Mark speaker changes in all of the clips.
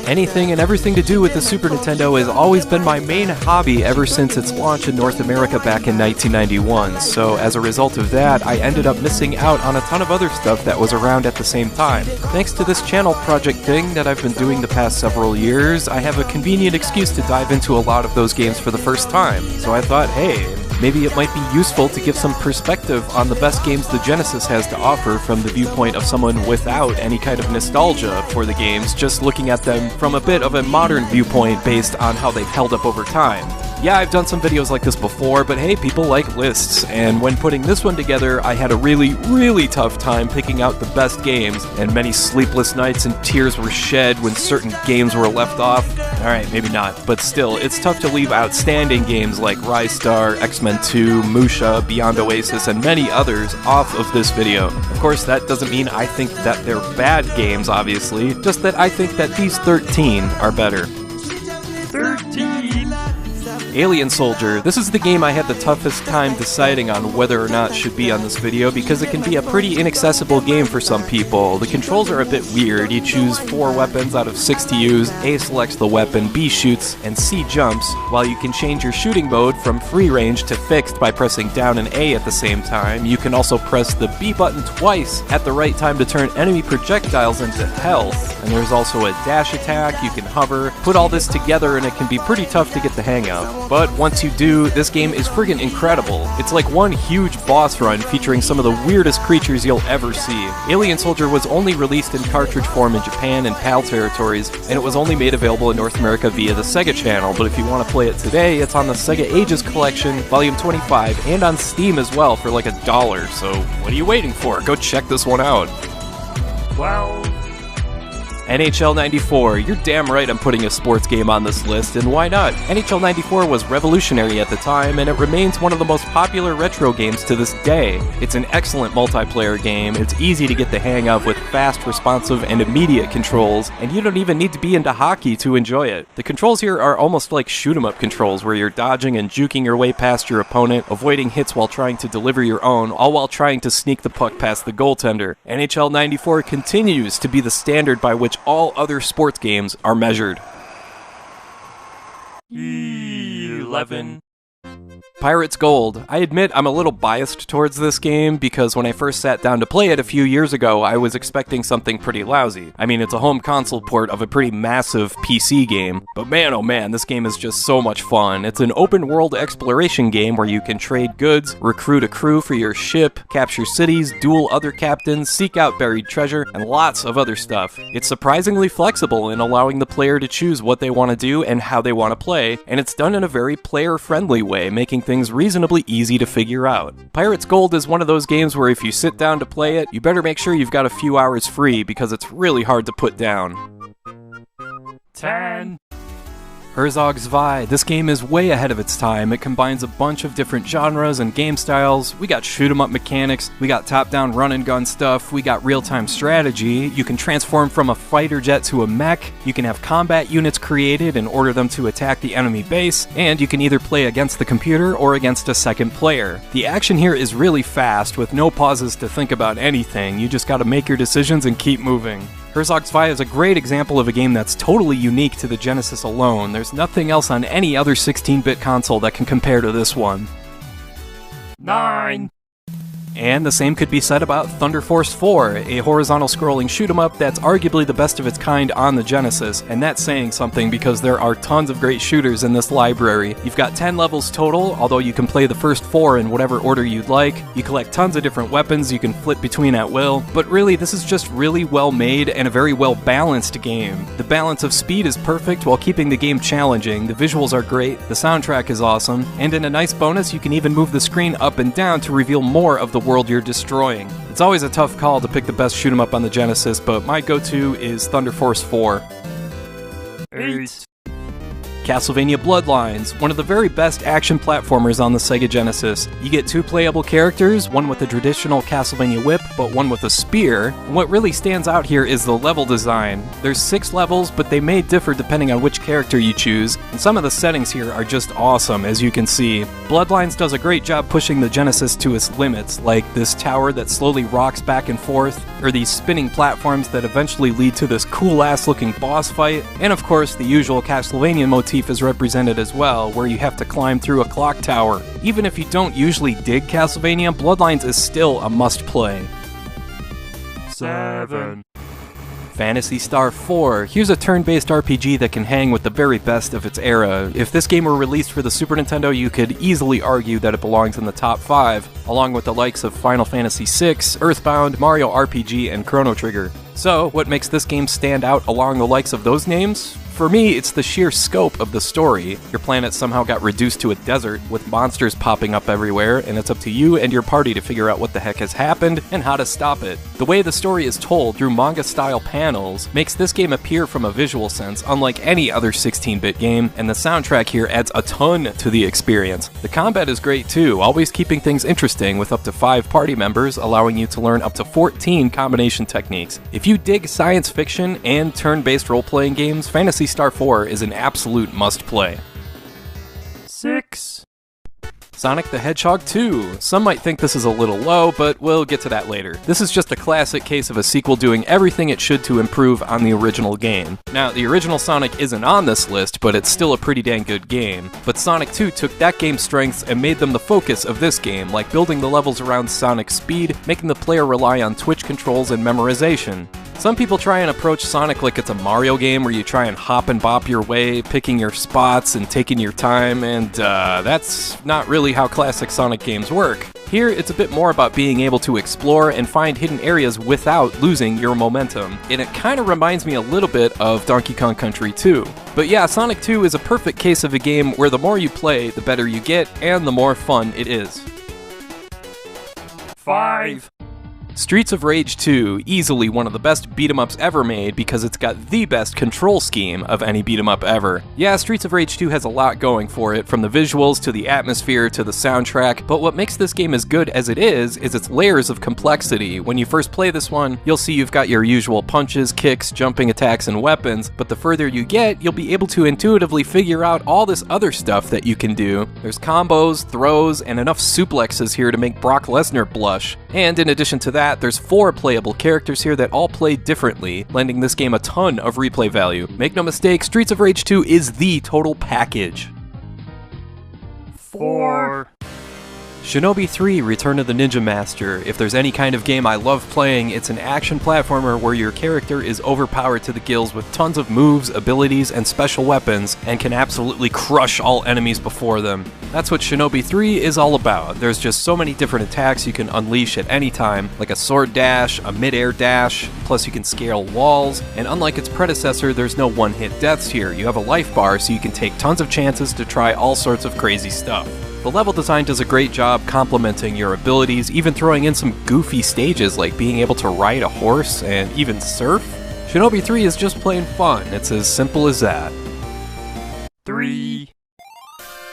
Speaker 1: Anything and everything to do with the Super Nintendo has always been my main hobby ever since its launch in North America back in 1991, so as a result of that, I ended up missing out on a ton of other stuff that was around at the same time. Thanks to this channel project thing that I've been doing the past several years, I have a convenient excuse to dive into a lot of those games for the first time, so I thought, hey, maybe it might be useful to give some perspective on the best games the Genesis has to offer from the viewpoint of someone without any kind of nostalgia for the games, just looking at them from a bit of a modern viewpoint based on how they've held up over time. Yeah, I've done some videos like this before, but hey, people like lists, and when putting this one together, I had a really tough time picking out the best games, and many sleepless nights and tears were shed when certain games were left off. Alright, maybe not, but still, it's tough to leave outstanding games like Rise Star, X-Men 2, Musha, Beyond Oasis, and many others off of this video. Of course, that doesn't mean I think that they're bad games, obviously, just that I think that these 13 are better. 13! Alien Soldier. This is the game I had the toughest time deciding on whether or not should be on this video because it can be a pretty inaccessible game for some people. The controls are a bit weird. You choose 4 weapons out of 6 to use, A selects the weapon, B shoots, and C jumps, while you can change your shooting mode from free range to fixed by pressing down and A at the same time. You can also press the B button twice at the right time to turn enemy projectiles into health, and there's also a dash attack, you can hover. Put all this together and it can be pretty tough to get the hang of. But once you do, this game is friggin' incredible. It's like one huge boss run featuring some of the weirdest creatures you'll ever see. Alien Soldier was only released in cartridge form in Japan and PAL territories, and it was only made available in North America via the Sega channel, but if you want to play it today, it's on the Sega Ages Collection, Volume 25, and on Steam as well for like $1, so what are you waiting for? Go check this one out. Wow. NHL 94, you're damn right I'm putting a sports game on this list, and why not? NHL 94 was revolutionary at the time, and it remains one of the most popular retro games to this day. It's an excellent multiplayer game, it's easy to get the hang of with fast, responsive, and immediate controls, and you don't even need to be into hockey to enjoy it. The controls here are almost like shoot-'em-up controls, where you're dodging and juking your way past your opponent, avoiding hits while trying to deliver your own, all while trying to sneak the puck past the goaltender. NHL 94 continues to be the standard by which all other sports games are measured. 11. Pirates Gold. I admit I'm a little biased towards this game because when I first sat down to play it a few years ago, I was expecting something pretty lousy. I mean, it's a home console port of a pretty massive PC game, but man oh man, this game is just so much fun. It's an open world exploration game where you can trade goods, recruit a crew for your ship, capture cities, duel other captains, seek out buried treasure, and lots of other stuff. It's surprisingly flexible in allowing the player to choose what they want to do and how they want to play, and it's done in a very player-friendly way, making things reasonably easy to figure out. Pirates Gold is one of those games where if you sit down to play it, you better make sure you've got a few hours free because it's really hard to put down. 10. Herzog Zwei. This game is way ahead of its time. It combines a bunch of different genres and game styles. We got shoot-'em-up mechanics, we got top-down run-and-gun stuff, we got real-time strategy, you can transform from a fighter jet to a mech, you can have combat units created and order them to attack the enemy base, and you can either play against the computer or against a second player. The action here is really fast, with no pauses to think about anything. You just gotta make your decisions and keep moving. Herzog Zwei is a great example of a game that's totally unique to the Genesis alone. There's nothing else on any other 16-bit console that can compare to this one. 9. And the same could be said about Thunder Force 4, a horizontal scrolling shoot-'em-up that's arguably the best of its kind on the Genesis, and that's saying something because there are tons of great shooters in this library. You've got 10 levels total, although you can play the first 4 in whatever order you'd like. You collect tons of different weapons you can flip between at will, but really this is just really well made and a very well balanced game. The balance of speed is perfect while keeping the game challenging, the visuals are great, the soundtrack is awesome, and in a nice bonus you can even move the screen up and down to reveal more of the world you're destroying. It's always a tough call to pick the best shoot-'em-up on the Genesis, but my go-to is Thunder Force 4. 8. Castlevania Bloodlines, one of the very best action platformers on the Sega Genesis. You get 2 playable characters, one with the traditional Castlevania whip, but one with a spear. And what really stands out here is the level design. There's 6 levels, but they may differ depending on which character you choose, and some of the settings here are just awesome, as you can see. Bloodlines does a great job pushing the Genesis to its limits, like this tower that slowly rocks back and forth, or these spinning platforms that eventually lead to this cool-ass looking boss fight, and of course the usual Castlevania motif is represented as well, where you have to climb through a clock tower. Even if you don't usually dig Castlevania, Bloodlines is still a must-play.
Speaker 2: 7.
Speaker 1: Phantasy Star 4. Here's a turn-based RPG that can hang with the very best of its era. If this game were released for the Super Nintendo, you could easily argue that it belongs in the top 5, along with the likes of Final Fantasy VI, Earthbound, Mario RPG, and Chrono Trigger. So, what makes this game stand out along the likes of those names? For me, it's the sheer scope of the story. Your planet somehow got reduced to a desert, with monsters popping up everywhere, and it's up to you and your party to figure out what the heck has happened and how to stop it. The way the story is told through manga-style panels makes this game appear from a visual sense unlike any other 16-bit game, and the soundtrack here adds a ton to the experience. The combat is great too, always keeping things interesting with up to 5 party members, allowing you to learn up to 14 combination techniques. If you dig science fiction and turn-based role-playing games, Phantasy Star 4 is an absolute must-play.
Speaker 2: 6.
Speaker 1: Sonic the Hedgehog 2. Some might think this is a little low, but we'll get to that later. This is just a classic case of a sequel doing everything it should to improve on the original game. Now, the original Sonic isn't on this list, but it's still a pretty dang good game. But Sonic 2 took that game's strengths and made them the focus of this game, like building the levels around Sonic's speed, making the player rely on twitch controls and memorization. Some people try and approach Sonic like it's a Mario game where you try and hop and bop your way, picking your spots and taking your time, and that's not really how classic Sonic games work. Here, it's a bit more about being able to explore and find hidden areas without losing your momentum, and it kind of reminds me a little bit of Donkey Kong Country 2. But yeah, Sonic 2 is a perfect case of a game where the more you play, the better you get, and the more fun it is.
Speaker 2: 5.
Speaker 1: Streets of Rage 2, easily one of the best beat-em-ups ever made because it's got the best control scheme of any beat-em-up ever. Yeah, Streets of Rage 2 has a lot going for it, from the visuals to the atmosphere to the soundtrack, but what makes this game as good as it is its layers of complexity. When you first play this one, you'll see you've got your usual punches, kicks, jumping attacks, and weapons, but the further you get, you'll be able to intuitively figure out all this other stuff that you can do. There's combos, throws, and enough suplexes here to make Brock Lesnar blush. And in addition to that, there's 4 playable characters here that all play differently, lending this game a ton of replay value. Make no mistake, Streets of Rage 2 is the total package.
Speaker 2: 4.
Speaker 1: Shinobi 3 Return of the Ninja Master. If there's any kind of game I love playing, it's an action platformer where your character is overpowered to the gills with tons of moves, abilities, and special weapons, and can absolutely crush all enemies before them. That's what Shinobi 3 is all about. There's just so many different attacks you can unleash at any time, like a sword dash, a mid-air dash, plus you can scale walls, and unlike its predecessor, there's no one-hit deaths here. You have a life bar, so you can take tons of chances to try all sorts of crazy stuff. The level design does a great job complementing your abilities, even throwing in some goofy stages like being able to ride a horse and even surf. Shinobi 3 is just plain fun, it's as simple as that.
Speaker 2: 3.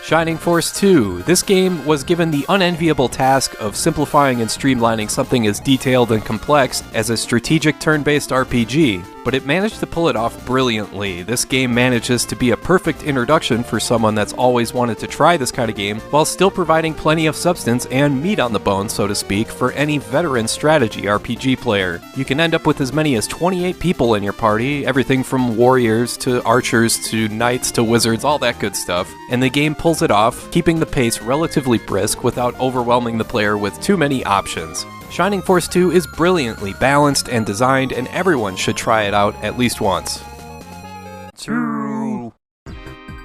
Speaker 1: Shining Force 2. This game was given the unenviable task of simplifying and streamlining something as detailed and complex as a strategic turn-based RPG, but it managed to pull it off brilliantly. This game manages to be a perfect introduction for someone that's always wanted to try this kind of game, while still providing plenty of substance and meat on the bone, so to speak, for any veteran strategy RPG player. You can end up with as many as 28 people in your party, everything from warriors to archers to knights to wizards, all that good stuff, and the game pulls it off, keeping the pace relatively brisk without overwhelming the player with too many options. Shining Force 2 is brilliantly balanced and designed, and everyone should try it out at least once.
Speaker 2: 2.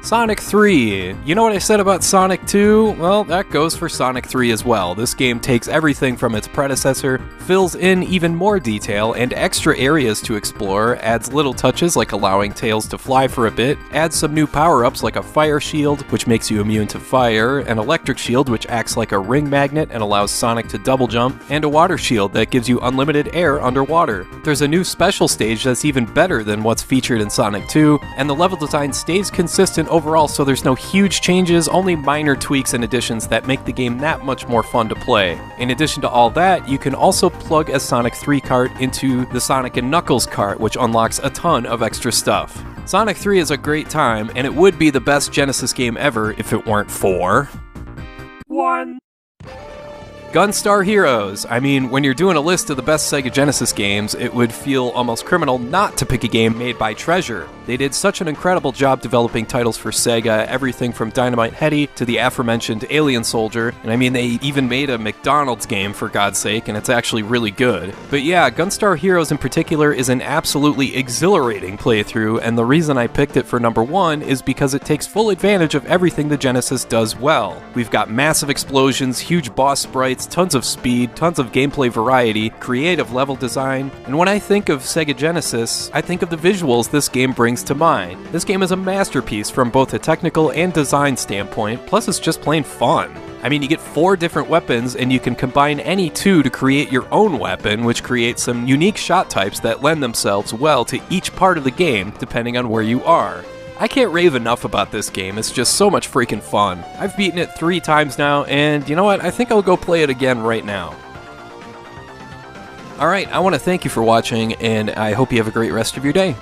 Speaker 1: Sonic 3. You know what I said about Sonic 2? Well, that goes for Sonic 3 as well. This game takes everything from its predecessor, fills in even more detail and extra areas to explore, adds little touches like allowing Tails to fly for a bit, adds some new power-ups like a fire shield, which makes you immune to fire, an electric shield which acts like a ring magnet and allows Sonic to double jump, and a water shield that gives you unlimited air underwater. There's a new special stage that's even better than what's featured in Sonic 2, and the level design stays consistent over overall, so there's no huge changes, only minor tweaks and additions that make the game that much more fun to play. In addition to all that, you can also plug a Sonic 3 cart into the Sonic & Knuckles cart, which unlocks a ton of extra stuff. Sonic 3 is a great time, and it would be the best Genesis game ever if it weren't for...
Speaker 2: 1.
Speaker 1: Gunstar Heroes. I mean, when you're doing a list of the best Sega Genesis games, it would feel almost criminal not to pick a game made by Treasure. They did such an incredible job developing titles for Sega, everything from Dynamite Headdy to the aforementioned Alien Soldier, and I mean, they even made a McDonald's game, for God's sake, and it's actually really good. But yeah, Gunstar Heroes in particular is an absolutely exhilarating playthrough, and the reason I picked it for number 1 is because it takes full advantage of everything the Genesis does well. We've got massive explosions, huge boss sprites, tons of speed, tons of gameplay variety, creative level design, and when I think of Sega Genesis, I think of the visuals this game brings to mind. This game is a masterpiece from both a technical and design standpoint, plus it's just plain fun. I mean, you get 4 different weapons, and you can combine any 2 to create your own weapon, which creates some unique shot types that lend themselves well to each part of the game, depending on where you are. I can't rave enough about this game, it's just so much freaking fun. I've beaten it 3 times now, and you know what, I think I'll go play it again right now. Alright, I want to thank you for watching, and I hope you have a great rest of your day.